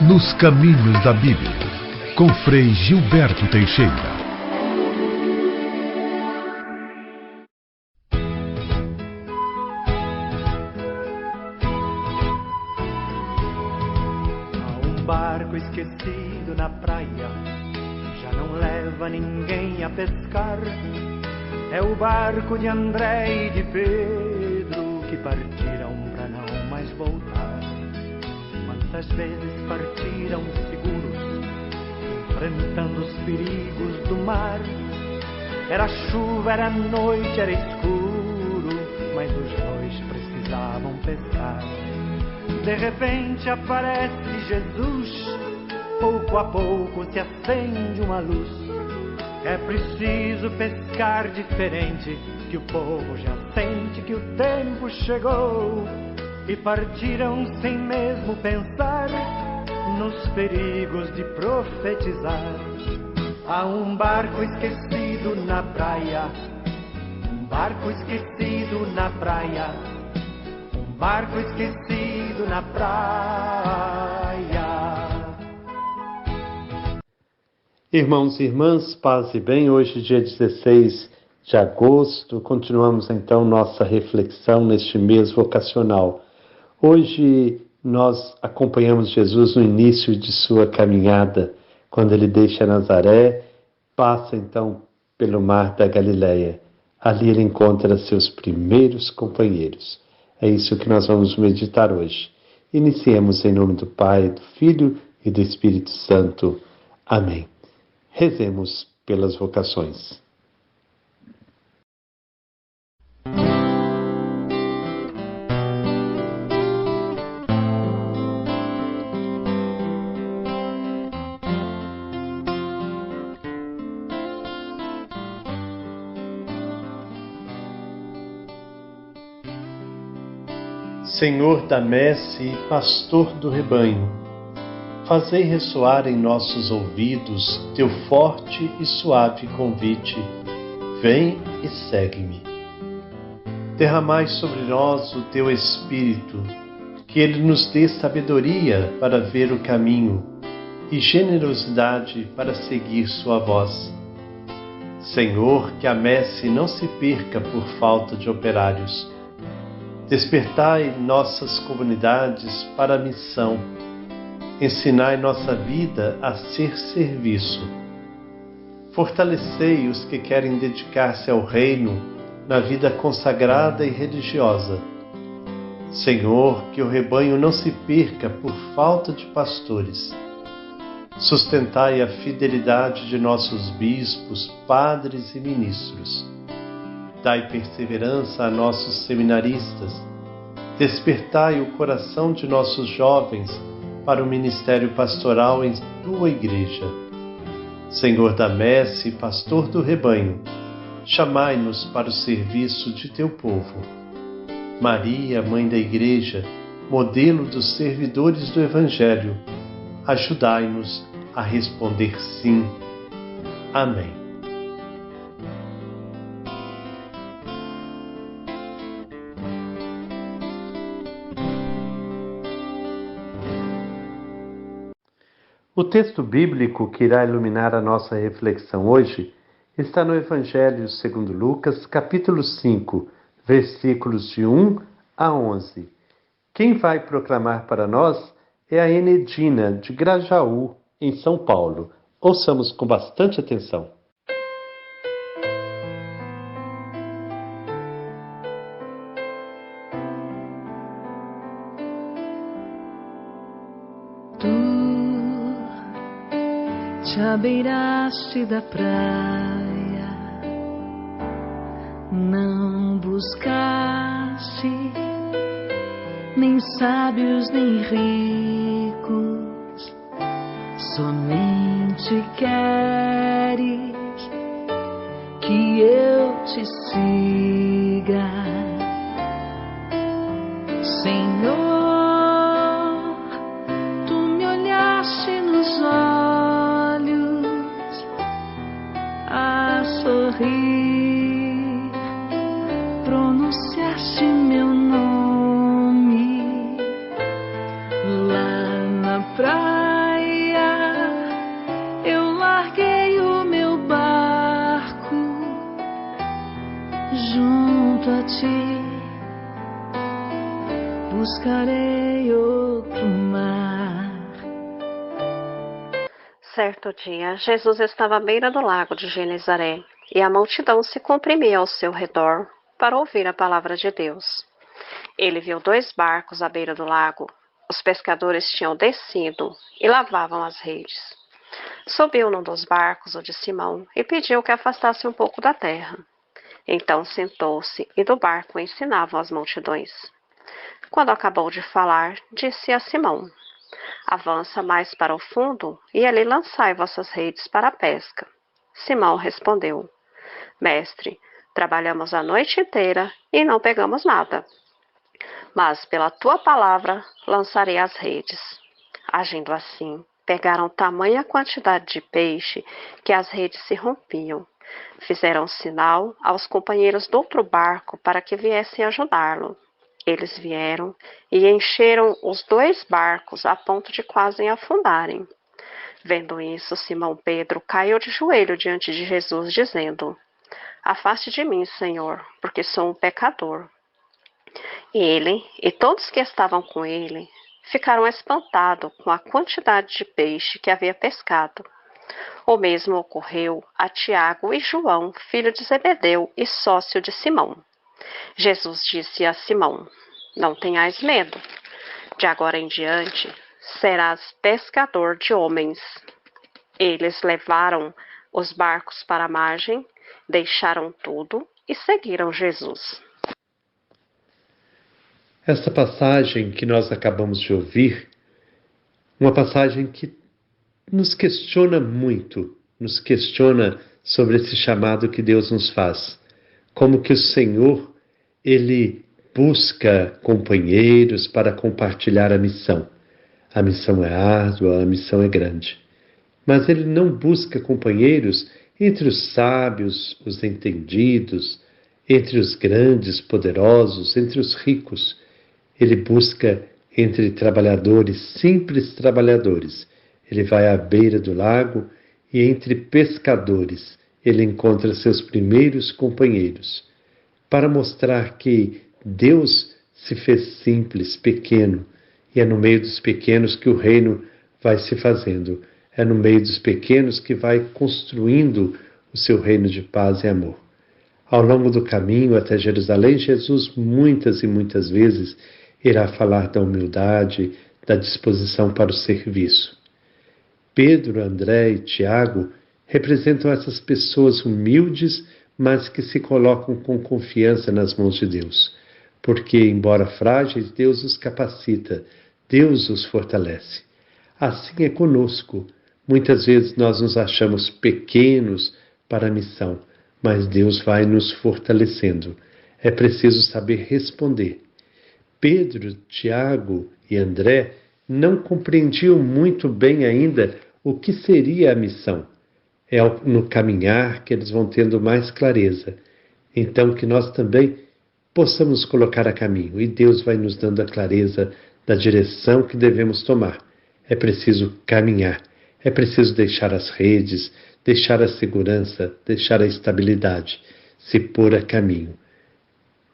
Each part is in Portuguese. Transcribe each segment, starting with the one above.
Nos Caminhos da Bíblia, com Frei Gilberto Teixeira. Há um barco esquecido na praia, já não leva ninguém a pescar. É o barco de André e de Pedro, que partiram pra não mais voltar. Quantas vezes partiram seguros, enfrentando os perigos do mar. Era chuva, era noite, era escuro, mas os dois precisavam pescar. De repente aparece Jesus, pouco a pouco se acende uma luz. É preciso pescar diferente, que o povo já sente que o tempo chegou. E partiram sem mesmo pensar nos perigos de profetizar. Há um barco esquecido na praia, um barco esquecido na praia, um barco esquecido na praia. Irmãos e irmãs, paz e bem, hoje dia 16 de agosto, continuamos então nossa reflexão neste mês vocacional. Hoje nós acompanhamos Jesus no início de sua caminhada, quando ele deixa Nazaré, passa então pelo mar da Galileia. Ali ele encontra seus primeiros companheiros. É isso que nós vamos meditar hoje. Iniciemos em nome do Pai, do Filho e do Espírito Santo. Amém. Rezemos pelas vocações. Senhor da messe e pastor do rebanho, fazei ressoar em nossos ouvidos teu forte e suave convite. Vem e segue-me. Derramai sobre nós o teu Espírito, que ele nos dê sabedoria para ver o caminho e generosidade para seguir sua voz. Senhor, que a messe não se perca por falta de operários. Despertai nossas comunidades para a missão. Ensinai nossa vida a ser serviço. Fortalecei os que querem dedicar-se ao reino na vida consagrada e religiosa. Senhor, que o rebanho não se perca por falta de pastores. Sustentai a fidelidade de nossos bispos, padres e ministros. Dai perseverança a nossos seminaristas. Despertai o coração de nossos jovens para o ministério pastoral em tua igreja. Senhor da messe e pastor do rebanho, chamai-nos para o serviço de teu povo. Maria, mãe da igreja, modelo dos servidores do Evangelho, ajudai-nos a responder sim. Amém. O texto bíblico que irá iluminar a nossa reflexão hoje está no Evangelho segundo Lucas, capítulo 5, versículos de 1 a 11. Quem vai proclamar para nós é a Enedina, de Grajaú, em São Paulo. Ouçamos com bastante atenção. Te abeiraste da praia, não buscaste nem sábios nem ricos, somente queres que eu te siga, Senhor. Tu me olhaste nos olhos a sorrir, pronunciaste meu nome lá na praia. ti, buscarei outro mar. Certo dia, Jesus estava à beira do lago de Genezaré, e a multidão se comprimia ao seu redor para ouvir a palavra de Deus. Ele viu 2 barcos à beira do lago. Os pescadores tinham descido e lavavam as redes. Subiu num dos barcos, o de Simão, e pediu que afastasse um pouco da terra. Então sentou-se e do barco ensinava as multidões. Quando acabou de falar, disse a Simão: avança mais para o fundo e ali lançai vossas redes para a pesca. Simão respondeu: Mestre, trabalhamos a noite inteira e não pegamos nada. Mas pela tua palavra lançarei as redes. Agindo assim, pegaram tamanha quantidade de peixe que as redes se rompiam. Fizeram sinal aos companheiros do outro barco para que viessem ajudá-lo. Eles vieram e encheram os 2 barcos a ponto de quase afundarem. Vendo isso, Simão Pedro caiu de joelho diante de Jesus, dizendo: afaste de mim, Senhor, porque sou um pecador. Ele e todos que estavam com ele ficaram espantados com a quantidade de peixe que havia pescado. O mesmo ocorreu a Tiago e João, filho de Zebedeu e sócio de Simão. Jesus disse a Simão: não tenhais medo. De agora em diante serás pescador de homens. Eles levaram os barcos para a margem, deixaram tudo e seguiram Jesus. Esta passagem que nós acabamos de ouvir, uma passagem que nos questiona muito, nos questiona sobre esse chamado que Deus nos faz. Como que o Senhor, Ele busca companheiros para compartilhar a missão. A missão é árdua, a missão é grande. Mas Ele não busca companheiros entre os sábios, os entendidos, entre os grandes, poderosos, entre os ricos. Ele busca entre trabalhadores, simples trabalhadores. Ele vai à beira do lago e entre pescadores ele encontra seus primeiros companheiros, para mostrar que Deus se fez simples, pequeno, e é no meio dos pequenos que o reino vai se fazendo. É no meio dos pequenos que vai construindo o seu reino de paz e amor. Ao longo do caminho até Jerusalém, Jesus muitas e muitas vezes irá falar da humildade, da disposição para o serviço. Pedro, André e Tiago representam essas pessoas humildes, mas que se colocam com confiança nas mãos de Deus. Porque, embora frágeis, Deus os capacita, Deus os fortalece. Assim é conosco. Muitas vezes nós nos achamos pequenos para a missão, mas Deus vai nos fortalecendo. É preciso saber responder. Pedro, Tiago e André não compreendiam muito bem ainda o que seria a missão. É no caminhar que eles vão tendo mais clareza. Então que nós também possamos colocar a caminho e Deus vai nos dando a clareza da direção que devemos tomar. É preciso caminhar, é preciso deixar as redes, deixar a segurança, deixar a estabilidade, se pôr a caminho.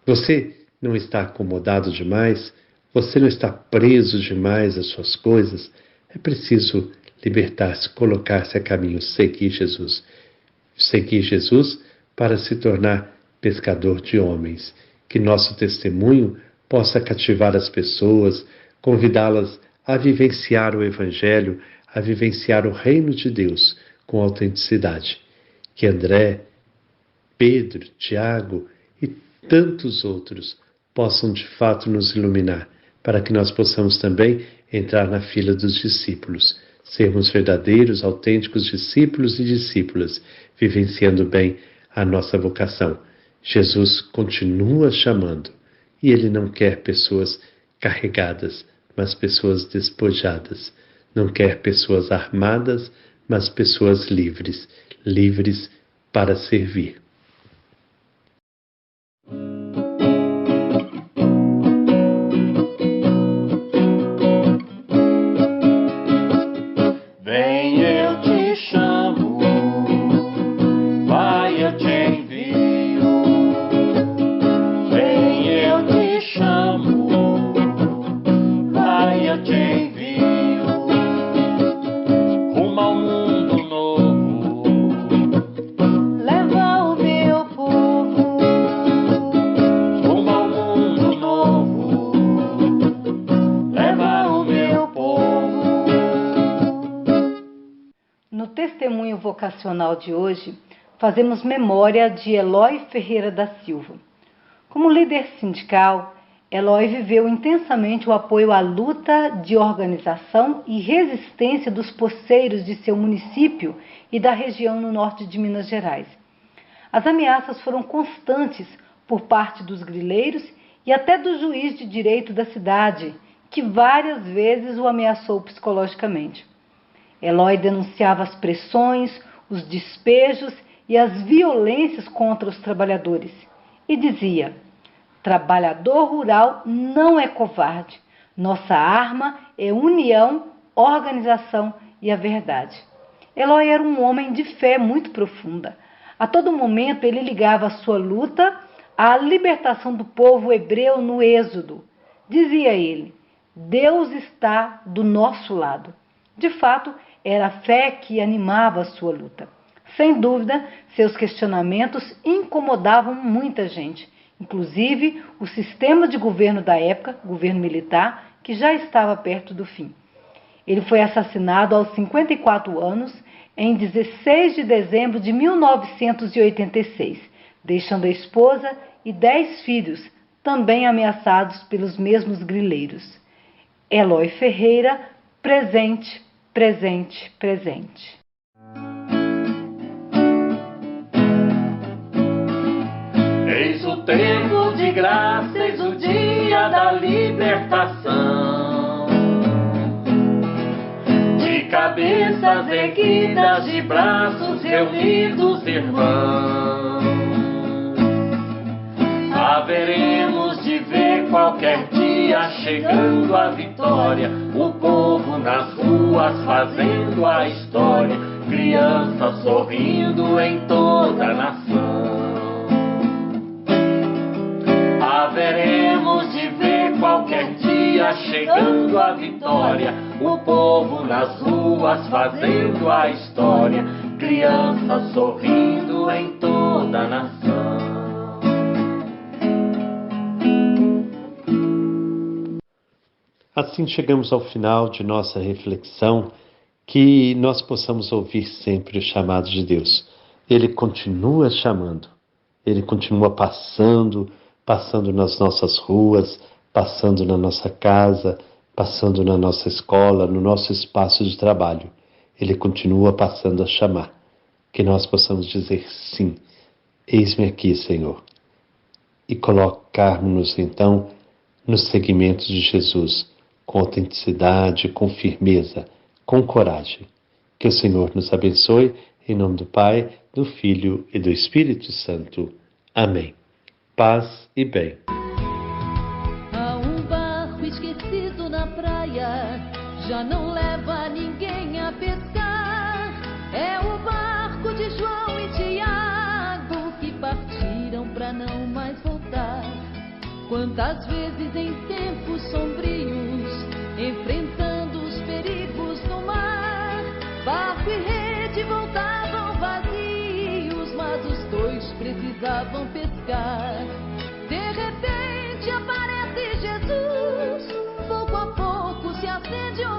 Você não está acomodado demais, você não está preso demais às suas coisas, é preciso libertar-se, colocar-se a caminho, seguir Jesus. Seguir Jesus para se tornar pescador de homens. Que nosso testemunho possa cativar as pessoas, convidá-las a vivenciar o Evangelho, a vivenciar o reino de Deus com autenticidade. Que André, Pedro, Tiago e tantos outros possam de fato nos iluminar, para que nós possamos também entrar na fila dos discípulos, sermos verdadeiros, autênticos discípulos e discípulas, vivenciando bem a nossa vocação. Jesus continua chamando, e Ele não quer pessoas carregadas, mas pessoas despojadas. Não quer pessoas armadas, mas pessoas livres, livres para servir. Vem, eu te chamo, vai, eu te envio. Vem, vocacional de hoje, fazemos memória de Eloy Ferreira da Silva. Como líder sindical, Eloy viveu intensamente o apoio à luta de organização e resistência dos poceiros de seu município e da região no norte de Minas Gerais. As ameaças foram constantes por parte dos grileiros e até do juiz de direito da cidade, que várias vezes o ameaçou psicologicamente. Eloy denunciava as pressões, os despejos e as violências contra os trabalhadores e dizia: trabalhador rural não é covarde. Nossa arma é união, organização e a verdade. Eloy era um homem de fé muito profunda. A todo momento ele ligava a sua luta à libertação do povo hebreu no Êxodo. Dizia ele: Deus está do nosso lado. De fato, era a fé que animava a sua luta. Sem dúvida, seus questionamentos incomodavam muita gente, inclusive o sistema de governo da época, governo militar, que já estava perto do fim. Ele foi assassinado aos 54 anos, em 16 de dezembro de 1986, deixando a esposa e 10 filhos, também ameaçados pelos mesmos grileiros. Eloy Ferreira, presente, presente, presente. Eis o tempo de graça, eis o dia da libertação. De cabeças erguidas, de braços reunidos, irmãos. Haveremos de ver qualquer dia chegando a vitória, o povo nas ruas fazendo a história, crianças sorrindo em toda a nação. Haveremos de ver qualquer dia chegando a vitória, o povo nas ruas fazendo a história, crianças sorrindo em toda a nação. Assim chegamos ao final de nossa reflexão, que nós possamos ouvir sempre o chamado de Deus. Ele continua chamando, Ele continua passando nas nossas ruas, passando na nossa casa, passando na nossa escola, no nosso espaço de trabalho. Ele continua passando a chamar. Que nós possamos dizer sim, eis-me aqui, Senhor. E colocarmos-nos então nos seguimentos de Jesus, com autenticidade, com firmeza, com coragem. Que o Senhor nos abençoe, em nome do Pai, do Filho e do Espírito Santo. Amém. Paz e bem. Há um barco esquecido na praia, já não leva ninguém a pescar. É o barco de João e Tiago, que partiram pra não mais voltar. Quantas vezes em tempos sombrios, enfrentando os perigos no mar, barco e rede voltavam vazios, mas os dois precisavam pescar. De repente aparece Jesus, pouco a pouco se acende o